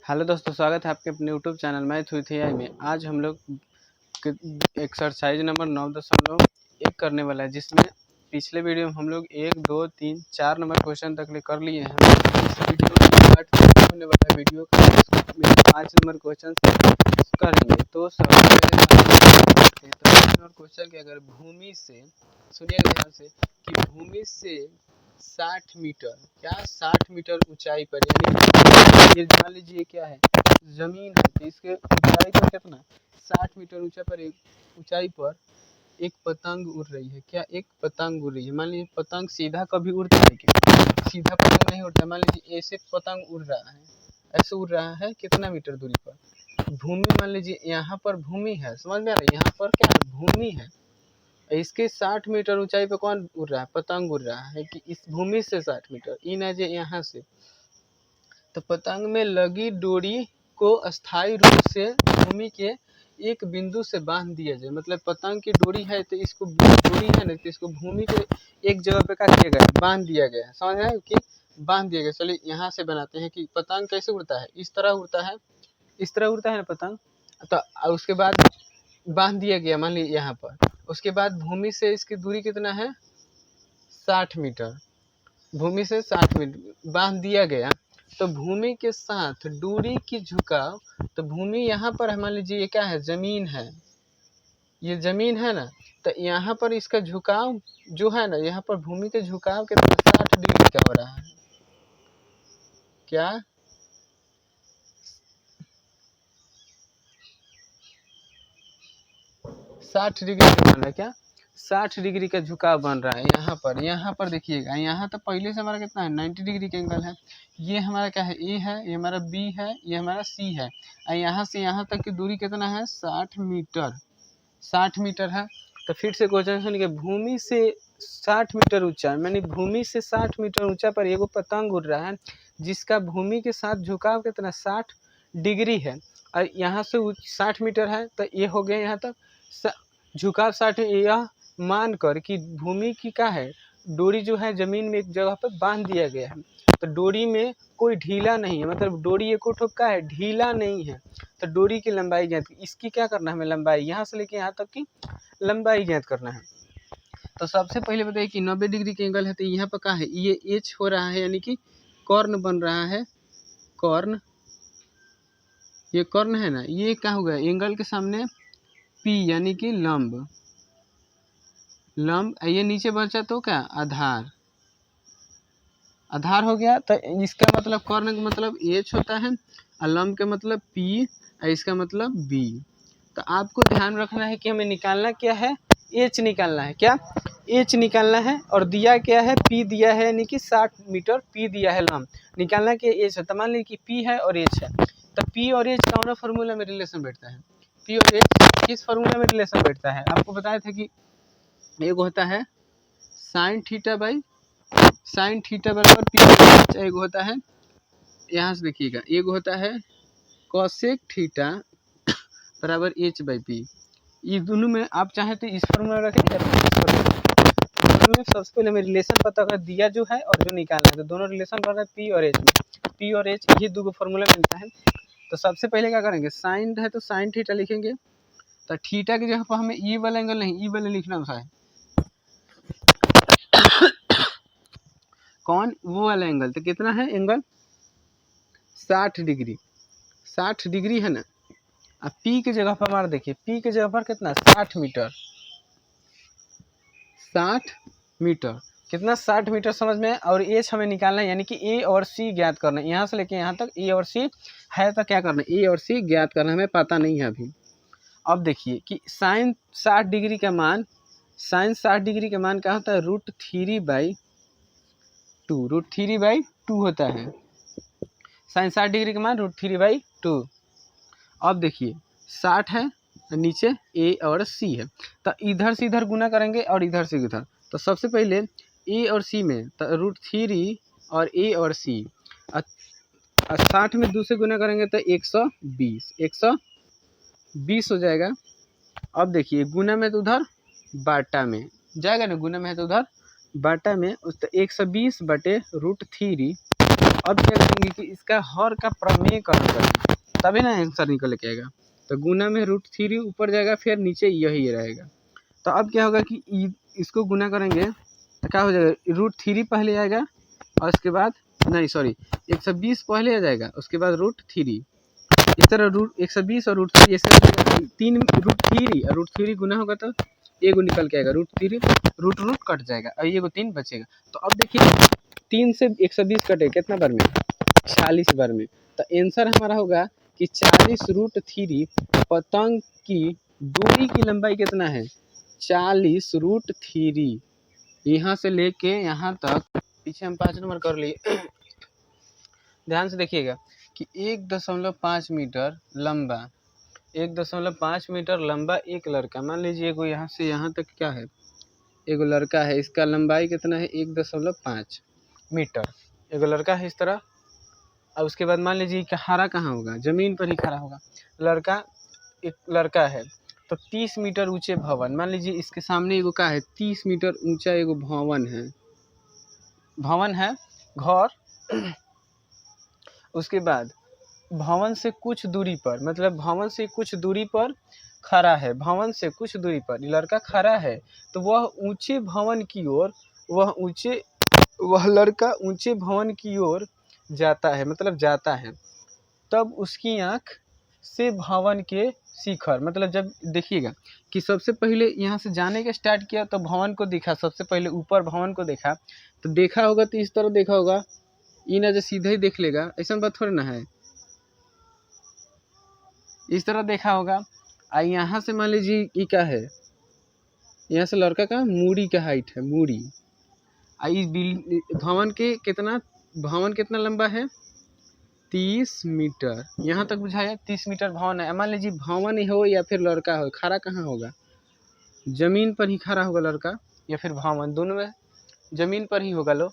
Hello दोस्तों, स्वागत है आपके अपने YouTube channel math with AI में। आज हम लोग एक्सरसाइज नंबर 9.1 करने वाला है, जिसमें पिछले वीडियो में हम लोग 1, 2, 3, 4 नंबर क्वेश्चन तक कर लिए हैं। इस वीडियो होने वाला वीडियो का 5 नंबर क्वेश्चन करेंगे। तो क्वेश्चन के अगर भूमि से सुनिएगा ध्यान से कि भूमि से 60 मीटर 60 मीटर ऊंचाई पर, यानी ये मान लीजिए क्या है, जमीन है, तो इसके ऊंचाई पर कितना 60 मीटर ऊंचाई पर एक पतंग उड़ रही है। क्या एक पतंग उड़ रही है? मान लीजिए पतंग सीधा कभी उड़ता है क्या? सीधा पतंग नहीं उड़ता। मान लीजिए ऐसे पतंग उड़ रहा है, ऐसे उड़ रहा है कितना मीटर दूरी पर? भूमि, मान लीजिए यहाँ पर भूमि है, समझ में आ रहा है? यहाँ पर क्या है, भूमि है। इसके 60 मीटर ऊंचाई पे कौन उड़ रहा है? पतंग उड़ रहा है। कि इस भूमि से 60 मीटर इन है यहाँ से, तो पतंग में लगी डोरी को अस्थायी रूप से भूमि के एक बिंदु से बांध दिया जाए। मतलब पतंग की डोरी है, तो इसको डोरी है ना, तो इसको भूमि के एक जगह पे क्या किया गया, बांध दिया गया। समझ रहे हैं कि बांध दिया गया। चलिए यहाँ से बनाते हैं कि पतंग कैसे उड़ता है। इस तरह उड़ता है, इस तरह उड़ता है ना पतंग। तो उसके बाद बांध दिया गया, मान लीजिए यहाँ पर। उसके बाद भूमि से इसकी दूरी कितना है? 60 मीटर। भूमि से 60 मीटर बांध दिया गया। तो भूमि के साथ दूरी की झुकाव, तो भूमि यहाँ पर मान लीजिए ये क्या है, जमीन है, ये जमीन है ना। तो यहाँ पर इसका झुकाव जो है ना, यहाँ पर भूमि के झुकाव कितना 60 डिग्री का हो रहा है। क्या 60 डिग्री का बन रहा है? क्या 60 डिग्री का झुकाव बन रहा है यहाँ पर देखिएगा। यहाँ तो पहले से हमारा कितना है, 90 डिग्री का एंगल है। ये हमारा क्या है, ए है, ये हमारा बी है, ये हमारा सी है। और यहाँ से यहाँ तक की दूरी कितना है, 60 मीटर। 60 मीटर है। तो फिर से क्वेश्चन सुनिए, भूमि से 60 मीटर ऊंचा, यानी भूमि से 60 मीटर ऊंचा पर एगो पतंग उड़ रहा है, जिसका भूमि के साथ झुकाव कितना 60 डिग्री है। और यहाँ से 60 मीटर है, तो ये हो गया यहाँ तक झुकाव 60। यह मानकर कि भूमि की क्या है, डोरी जो है जमीन में एक जगह पर बांध दिया गया है, तो डोरी में कोई ढीला नहीं है। मतलब डोरी एको ठोप का है, ढीला नहीं है। तो डोरी की लंबाई ज्ञात, इसकी क्या करना है हमें, लंबाई यहाँ से लेके यहाँ तक की लंबाई ज्ञात करना है। तो सबसे पहले बताइए कि 90 डिग्री के एंगल है, तो यहाँ पर क्या है, ये एच हो रहा है, यानी कि कॉर्न बन रहा है। कॉर्न, ये कॉर्न है ना, ये क्या होगा, एंगल के सामने पी, यानी कि लंब। लंब, ये नीचे बचा तो क्या, आधार। आधार हो गया। तो इसका मतलब कॉर्न का मतलब एच होता है, और लंब का मतलब पी, और इसका मतलब बी। तो आपको ध्यान रखना है कि हमें निकालना क्या है, एच निकालना है। क्या एच निकालना है। और दिया क्या है, पी दिया है, यानी कि 60 मीटर पी दिया है लंब। निकालना क्या, एच है। तो मान लीजिए कि पी है और एच है, तो पी और एच कौन फार्मूला में रिलेशन बैठता है? पी और एच किस फार्मूला में रिलेशन बैठता है? आपको बताया था कि एक होता है sine theta by sine theta बराबर पी और एच। एक होता है, यहाँ से देखिएगा, एक होता है कोसेक थीटा बराबर एच बाई पी। ये दोनों में आप चाहे तो इस फॉर्मूला रखेंगे, में सबसे पहले हमें रिलेशन पता कर दिया जो है और जो निकालना है, तो दोनों रिलेशन कर रहे हैं पी और एच में। पी और एच ये दो फॉर्मूला मिलता है। तो सबसे पहले क्या करेंगे, साइन है तो साइन थीटा लिखेंगे। तो थीटा की जगह पर हमें ई वाला एंगल नहीं, ई वाला लिखना है। कौन, वो वाला एंगल। तो कितना है एंगल, 60 डिग्री। 60 डिग्री है ना। अब पी की जगह पर हमारा देखिए, पी की जगह पर कितना 60 मीटर। 60 मीटर कितना, 60 मीटर समझ में। और एच हमें निकालना है, यानी कि ए और सी ज्ञात करना है। यहाँ से लेके यहाँ तक ए और सी है, तो क्या करना है, ए और सी ज्ञात करना, हमें पता नहीं है अभी। अब देखिए कि साइन 60 डिग्री का मान, साइन 60 डिग्री का मान क्या होता है, √3/2। √3/2 होता है साइन 60 डिग्री का मान, √3/2। अब देखिए 60 है, नीचे ए और सी है, तो इधर से इधर गुना करेंगे और इधर से इधर। तो सबसे पहले ए और सी में, तो √3 और ए और सी, 60 में 2 से गुना करेंगे तो 120 हो जाएगा। अब देखिए गुना में तो उधर बाटा में जाएगा ना, गुना में है तो उधर बाटा में, उस तो 120 बटे √3। अब क्या करेंगे कि इसका हर का प्रमेयकरण करेंगे, तभी ना आंसर निकल के आएगा। तो गुना में √3 ऊपर जाएगा, फिर नीचे यही रहेगा। तो अब क्या होगा कि इसको गुना करेंगे तो क्या हो जाएगा, √3 पहले आएगा और उसके बाद नहीं सॉरी 120 पहले आ जाएगा, उसके बाद √3। इस तरह 120 और √3 इसका 3 √3 और √3 गुना होगा तो एगो निकल के आएगा, √3 रूट कट जाएगा और ये 3 बचेगा। तो अब देखिए 3 से 120 कटे कितना बार में, 46 बार में। तो आंसर हमारा होगा कि 40 √3 पतंग की दूरी की लंबाई कितना है, 40 √3। यहाँ से लेके यहाँ तक, पीछे हम 5 नंबर कर लिए। ध्यान से देखिएगा कि 1.5 मीटर लंबा, 1.5 मीटर लंबा एक लड़का, मान लीजिए एगो यहाँ से यहाँ तक क्या है, एगो लड़का है, इसका लंबाई कितना है 1.5 मीटर, एगो लड़का है इस तरह। और उसके बाद मान लीजिए कि खड़ा कहाँ होगा, ज़मीन पर ही खड़ा होगा लड़का, एक लड़का है। तो 30 मीटर ऊंचे भवन, मान लीजिए इसके सामने एगो क्या है, 30 मीटर ऊंचा एगो भवन है घर। उसके बाद भवन से कुछ दूरी पर, मतलब भवन से कुछ दूरी पर खड़ा है, भवन से कुछ दूरी पर लड़का खड़ा है। तो वह ऊंचे भवन की ओर, वह लड़का ऊंचे भवन की ओर जाता है, मतलब जाता है। तब उसकी आँख से भवन के शिखर, मतलब जब देखिएगा कि सबसे पहले यहाँ से जाने का स्टार्ट किया तो भवन को देखा, सबसे पहले ऊपर भवन को देखा, तो देखा होगा तो इस तरह देखा होगा, ये ना जो सीधे ही देख लेगा, ऐसा बात थोड़ी ना है, इस तरह देखा होगा। आ यहाँ से मान लीजिए ये क्या है, यहाँ से लड़का का मूड़ी का हाइट है, मूड़ी। इस भवन के भवन कितना लंबा है, 30 मीटर। यहाँ तक बुझाया, 30 मीटर भवन है। मान लीजिए भवन ही हो या फिर लड़का हो, खड़ा कहाँ होगा, जमीन पर ही खड़ा होगा लड़का या फिर भवन, दोनों में जमीन पर ही होगा। लो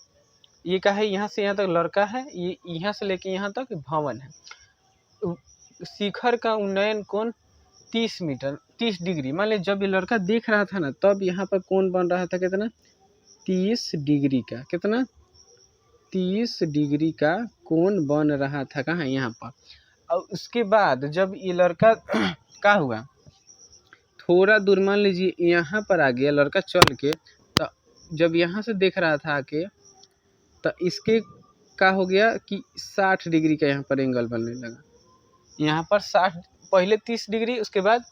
ये क्या है, यहाँ से यहाँ तक लड़का है, ये यहाँ से लेके यहाँ तक भवन है। शिखर का उन्नयन कोण 30 मीटर 30 डिग्री। मान लीजिए जब ये लड़का देख रहा था ना, तब यहाँ पर कोण बन रहा था कितना, 30 डिग्री का, कितना 30 डिग्री का कोण बन रहा था, कहाँ, यहाँ पर। और उसके बाद जब ये लड़का क्या हुआ, थोड़ा दूर मान लीजिए यहाँ पर आ गया लड़का चल के, तो जब यहाँ से देख रहा था आके, तो इसके क्या हो गया कि 60 डिग्री का यहाँ पर एंगल बनने लगा। यहाँ पर 60, पहले 30 डिग्री, उसके बाद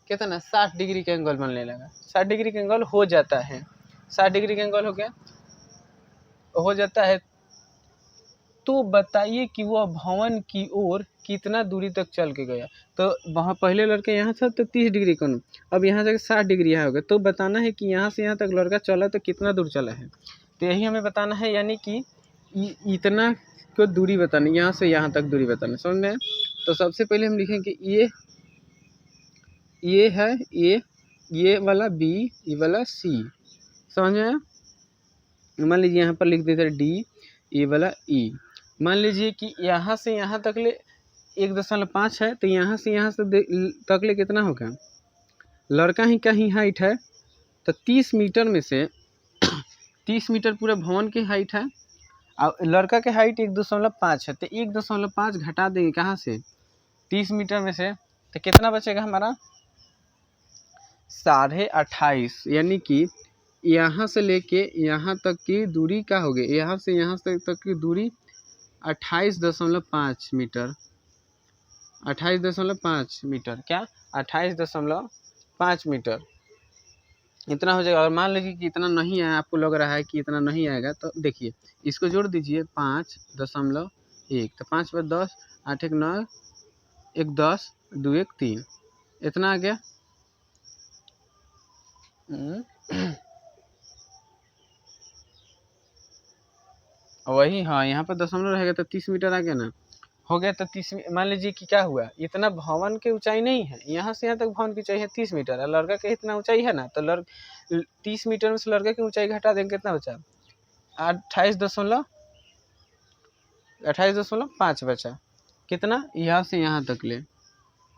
कितना 60 डिग्री का एंगल बनने लगा। 60 डिग्री का एंगल हो जाता है, 60 डिग्री का एंगल हो जाता है। तो बताइए कि वह भवन की ओर कितना दूरी तक चल के गया। तो वहाँ पहले लड़के यहाँ से तो 30 डिग्री कोण, अब यहाँ से 60 डिग्री यहाँ हो गया। तो बताना है कि यहाँ से यहाँ तक लड़का चला तो कितना दूर चला है, तो यही हमें बताना है, यानी कि इतना को दूरी बतानी, यहाँ से यहाँ तक दूरी बताना, समझ में। तो सबसे पहले हम लिखेंगे ये है ये वाला बी, ये वाला सी, समझ में। मान लीजिए यहाँ पर लिख देते हैं डी, ये वाला ई। मान लीजिए कि यहाँ से यहाँ तक ले 1.5 है, तो यहाँ से तक ले कितना होगा, लड़का ही का ही हाइट है, तो 30 मीटर में से 30 मीटर पूरा भवन की हाइट है, और लड़का के हाइट 1.5 है, तो 1.5 घटा देंगे कहाँ से, 30 मीटर में से, तो कितना बचेगा हमारा 28.5। यानी कि यहाँ से लेके यहाँ तक की दूरी क्या होगी, यहाँ से यहाँ तक की दूरी 28.5 मीटर, 28.5 मीटर, क्या 28.5 मीटर इतना हो जाएगा। और मान लीजिए कि इतना नहीं आया, आपको लग रहा है कि इतना नहीं आएगा, तो देखिए इसको जोड़ दीजिए 5.1, तो 5 × 10, 8 × 9, 1 10, 2 1 3, इतना आ गया। वही, हाँ यहाँ पर दशमलव रहेगा तो 30 मीटर आ गया ना, हो गया। तो 30, मान लीजिए कि क्या हुआ, इतना भवन की ऊंचाई नहीं है, यहाँ से यहाँ तक भवन की ऊंचाई है 30 मीटर, और लड़का की इतना ऊंचाई है ना, तो 30 मीटर में से लड़का की ऊंचाई घटा देंगे, कितना बचा 28.5 बचा, कितना यहाँ से यहाँ तक ले,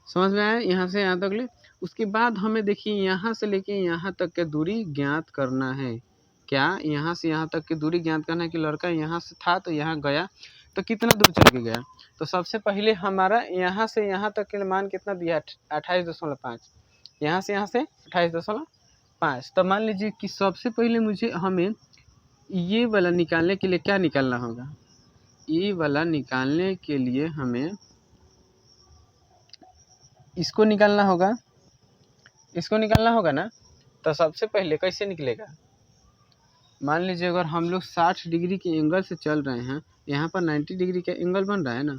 समझ में आया, यहाँ से यहाँ तक ले। उसके बाद हमें देखिए यहाँ से लेके यहाँ तक की दूरी ज्ञात करना है, क्या यहाँ से यहाँ तक की दूरी ज्ञात करना है कि लड़का यहाँ से था तो यहाँ गया, तो कितना दूर चल के गया। तो सबसे पहले हमारा यहाँ से यहाँ तक के मान कितना दिया 28.5, यहाँ से 28.5। तो मान लीजिए कि सबसे पहले मुझे हमें ये वाला निकालने के लिए क्या निकालना होगा, ये वाला निकालने के लिए हमें इसको निकालना होगा, इसको निकालना होगा ना। तो सबसे पहले कैसे निकलेगा, मान लीजिए अगर हम लोग 60 डिग्री के एंगल से चल रहे हैं, यहाँ पर 90 डिग्री का एंगल बन रहा है ना,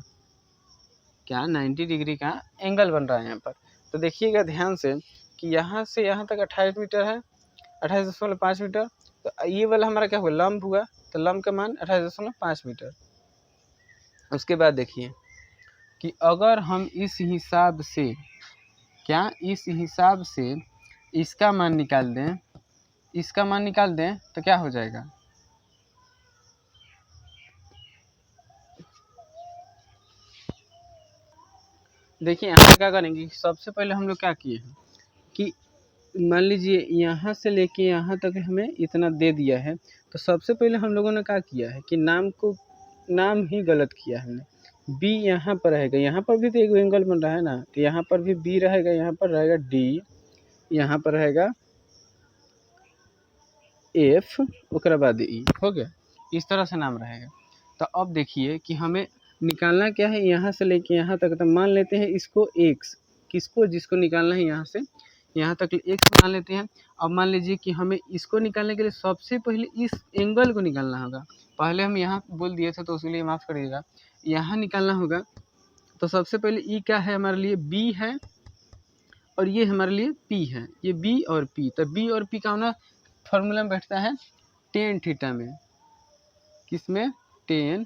क्या 90 डिग्री का एंगल बन रहा है यहाँ पर। तो देखिएगा ध्यान से कि यहाँ से यहाँ तक 28 मीटर है, 28.5 मीटर। तो ये वाला हमारा क्या हुआ, लंब हुआ। तो लंब का मान 28.5 मीटर। उसके बाद देखिए कि अगर हम इस हिसाब से, क्या इस हिसाब से इसका मान निकाल दें, इसका मान निकाल दें तो क्या हो जाएगा, देखिए यहाँ क्या करेंगे। सबसे पहले हम लोग क्या किए हैं कि मान लीजिए यहाँ से लेके यहाँ तक हमें इतना दे दिया है। तो सबसे पहले हम लोगों ने क्या किया है कि नाम ही गलत किया हमने। बी यहाँ पर रहेगा, यहाँ पर भी तो एक एंगल बन रहा है ना, तो यहाँ पर भी बी रहेगा, यहाँ पर रहेगा डी, यहाँ पर रहेगा एफ, उसके बाद ई, हो गया। इस तरह से नाम रहेगा। तो अब देखिए कि हमें निकालना क्या है, यहाँ से लेके यहाँ तक। तो मान लेते हैं इसको एक्स, किसको, जिसको निकालना है यहाँ से यहाँ तक एक्स मान लेते हैं। अब मान लीजिए कि हमें इसको निकालने के लिए सबसे पहले इस एंगल को निकालना होगा। पहले हम यहाँ बोल दिए थे तो उसके लिए माफ़ करिएगा, यहाँ निकालना होगा। तो सबसे पहले ई क्या है हमारे लिए, बी है, और ये हमारे लिए पी है, ये बी और पी। तो बी और पी का होना फॉर्मूला में बैठता है टेन थीटा में, किसमें, टेन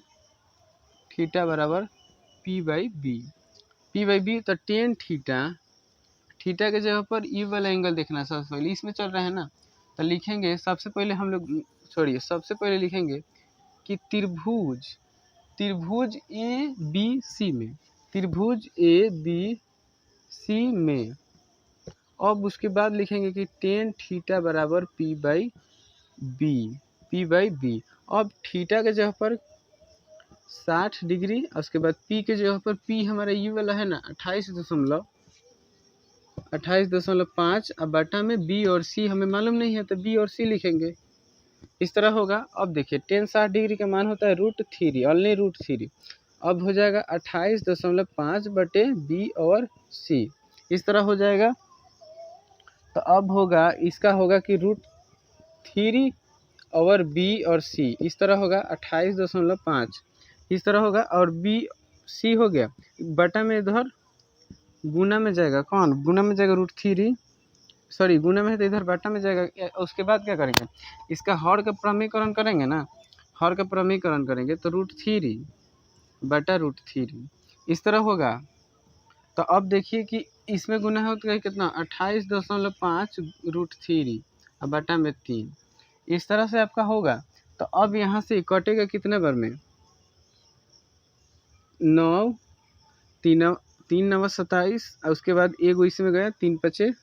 थीटा बराबर P by B, P by B. तो टेन थीटा, थीटा के जगह पर ई वाला एंगल देखना है सबसे पहले, इसमें चल रहा है ना। तो लिखेंगे सबसे पहले हम लोग, छोड़िए, सबसे पहले लिखेंगे कि त्रिभुज ए बी सी में, त्रिभुज ए बी सी में। अब उसके बाद लिखेंगे कि टेन थीटा बराबर P by B, P by B. अब थीटा के जगह पर 60 डिग्री, और उसके बाद पी के जगह पर, पी हमारा ये वाला है ना 28.5, अब बटा में बी और सी हमें मालूम नहीं है, तो बी और सी लिखेंगे, इस तरह होगा। अब देखिए टेन 60 डिग्री का मान होता है √3, ओनली √3। अब हो जाएगा 28.5 बटे बी और सी, इस तरह हो जाएगा। तो अब होगा, इसका होगा कि √3 और बी और सी, इस तरह होगा 28.5, इस तरह होगा। और बी सी हो गया, बटा में इधर गुना में जाएगा, कौन गुना में जाएगा, √3, सॉरी गुना में है तो इधर बटा में जाएगा। उसके बाद क्या करेंगे, इसका हर का प्रमीकरण करेंगे ना, हर का प्रमीकरण करेंगे तो √3 बटा √3, इस तरह होगा। तो अब देखिए कि इसमें गुना हो तो कितना 28.5 √3 और बटा में 3, इस तरह से आपका होगा। तो अब यहाँ से कटेगा कितने बार में, 9, 3 9 27, और उसके बाद एक इसमें गया 3 5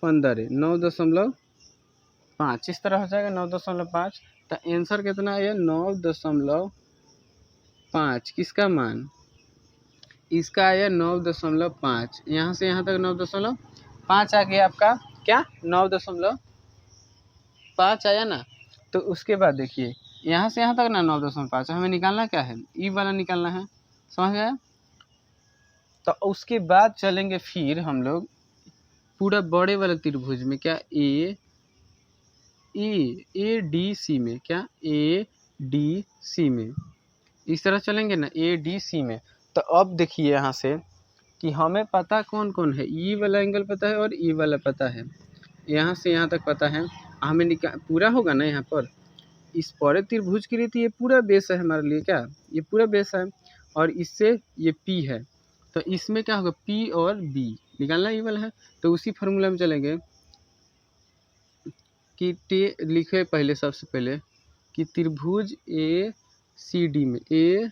15, 9.5, इस तरह हो जाएगा 9.5। तो आंसर कितना है 9.5, किसका मान, इसका आया 9.5, यहाँ से यहाँ तक 9.5 आ गया आपका, क्या 9.5 आया ना। तो उसके बाद देखिए यहाँ से यहाँ तक ना 9.5, हमें निकालना क्या है, ई वाला निकालना है, समझ गया। तो उसके बाद चलेंगे फिर हम लोग पूरा बड़े वाले त्रिभुज में, क्या ए डी सी में, क्या ए डी सी में, इस तरह चलेंगे ना ए डी सी में। तो अब देखिए यहाँ से कि हमें पता कौन कौन है, ई वाला एंगल पता है और ई वाला पता है, यहाँ से यहाँ तक पता है, हमें पूरा होगा ना यहाँ पर। इस पूरे त्रिभुज के लिए तो ये पूरा बेस है हमारे लिए, क्या ये पूरा बेस है, और इससे ये पी है। तो इसमें क्या होगा, पी और बी निकालना ये वाला है। तो उसी फार्मूला में चलेंगे कि लिखे पहले, सबसे पहले कि त्रिभुज ए सी डी में, ए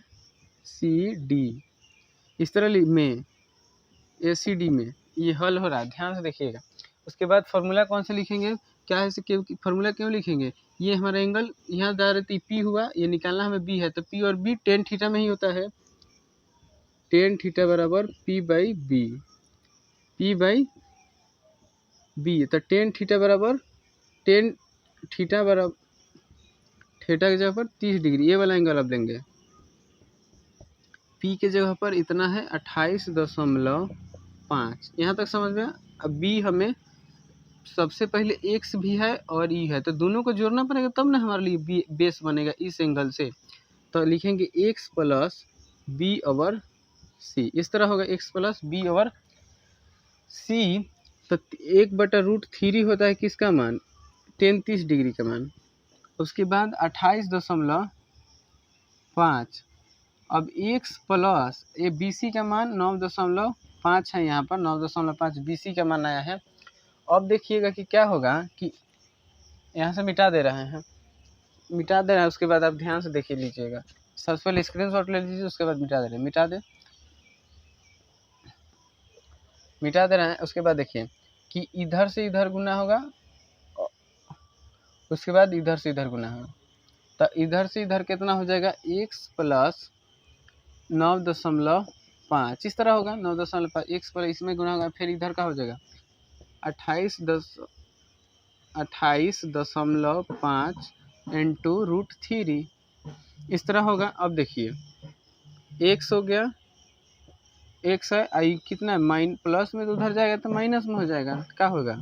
सी डी, इस तरह में ए सी डी में ये हल हो रहा है, ध्यान से देखिएगा। उसके बाद फार्मूला कौन से लिखेंगे, क्या है, क्यों फार्मूला क्यों लिखेंगे, ये हमारा एंगल यहाँ दायरती पी हुआ, ये निकालना हमें बी है, तो पी और बी टेन थीटा में ही होता है। टेन थीटा बराबर P by B, P by B, तो टेन थीटा बराबर टेन थीटा बराबर थीटा की जगह पर 30 डिग्री, ये वाला एंगल आप लेंगे। पी के जगह पर इतना है 28.5, यहाँ तक समझ में। अब बी हमें सबसे पहले एक्स भी है और ई है, तो दोनों को जोड़ना पड़ेगा तब ना हमारे लिए बी बेस बनेगा इस एंगल से। तो लिखेंगे एक्स प्लस बी ओवर सी, इस तरह होगा एक्स प्लस बी ओवर सी। तो 1/√3 होता है किसका मान, 30 डिग्री का मान। उसके बाद 28.5, अब एक्स प्लस ये बी सी का मान 9.5 है, यहाँ पर 9.5 बी सी का मान आया है। अब देखिएगा कि क्या होगा कि यहाँ से मिटा दे रहे हैं, मिटा दे रहे हैं, उसके बाद आप ध्यान से देखिए लीजिएगा, सबसे पहले स्क्रीनशॉट ले लीजिए, उसके बाद मिटा दे रहे हैं, मिटा दे रहे हैं। उसके बाद देखिए कि इधर से इधर गुना होगा, उसके बाद इधर से इधर गुना होगा, तो इधर से इधर कितना हो जाएगा, एक्स प्लस 9.5 इस तरह होगा, 9.5 एक्स पर इसमें गुना होगा, फिर इधर का हो जाएगा 28.5 इंटू √3 इस तरह होगा। अब देखिए एक्स हो गया, एक्स है आई कितना है माइन प्लस में, तो उधर जाएगा तो माइनस में हो जाएगा, क्या होगा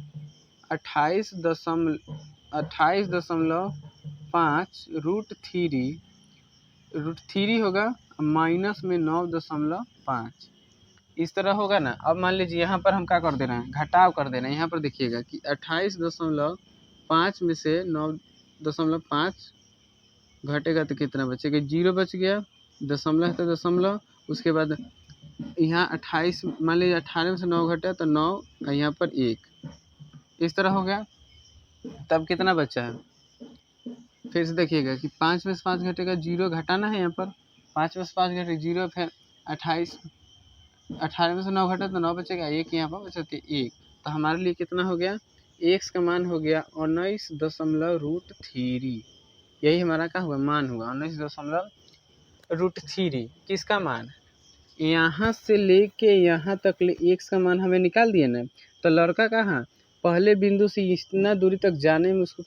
28.5 √3 होगा, माइनस में 9.5 इस तरह होगा ना। अब मान लीजिए यहाँ पर हम क्या कर दे रहे हैं, घटाव कर दे रहे हैं। यहाँ पर देखिएगा कि 28.5 में से 9.5 घटेगा तो कितना बचेगा, 0 बच गया, दशमलव है तो दशमलव, उसके बाद यहाँ 28 मान लीजिए 18 में से 9 घटा तो 9, यहाँ पर 1 इस तरह हो गया। तब कितना बचा है, फिर से देखिएगा कि 5 में से 5 घटेगा, 0 घटाना है यहाँ पर, 5 में से 5 घटेगा 0, फिर 18 में से 9 घटा तो 9 बचेगा, 1 यहाँ पर बचा तो 1, तो हमारे लिए कितना हो गया, एक्स का मान हो गया 19.√3, यही हमारा क्या हुआ मान हुआ 19.√3। किसका मान, यहाँ से लेके यहाँ तक एक्स का मान हमें निकाल दिए ना। तो लड़का कहाँ पहले बिंदु से इतना दूरी तक जाने में उसको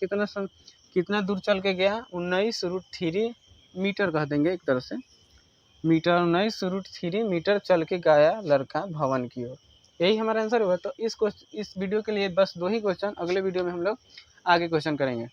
कितना दूर चल के गया, 19√3 मीटर कह देंगे एक तरह से, मीटर 19√3 मीटर चल के गया लड़का भवन की ओर, यही हमारा आंसर हुआ। तो इस वीडियो के लिए बस 2 ही क्वेश्चन, अगले वीडियो में हम लोग आगे क्वेश्चन करेंगे।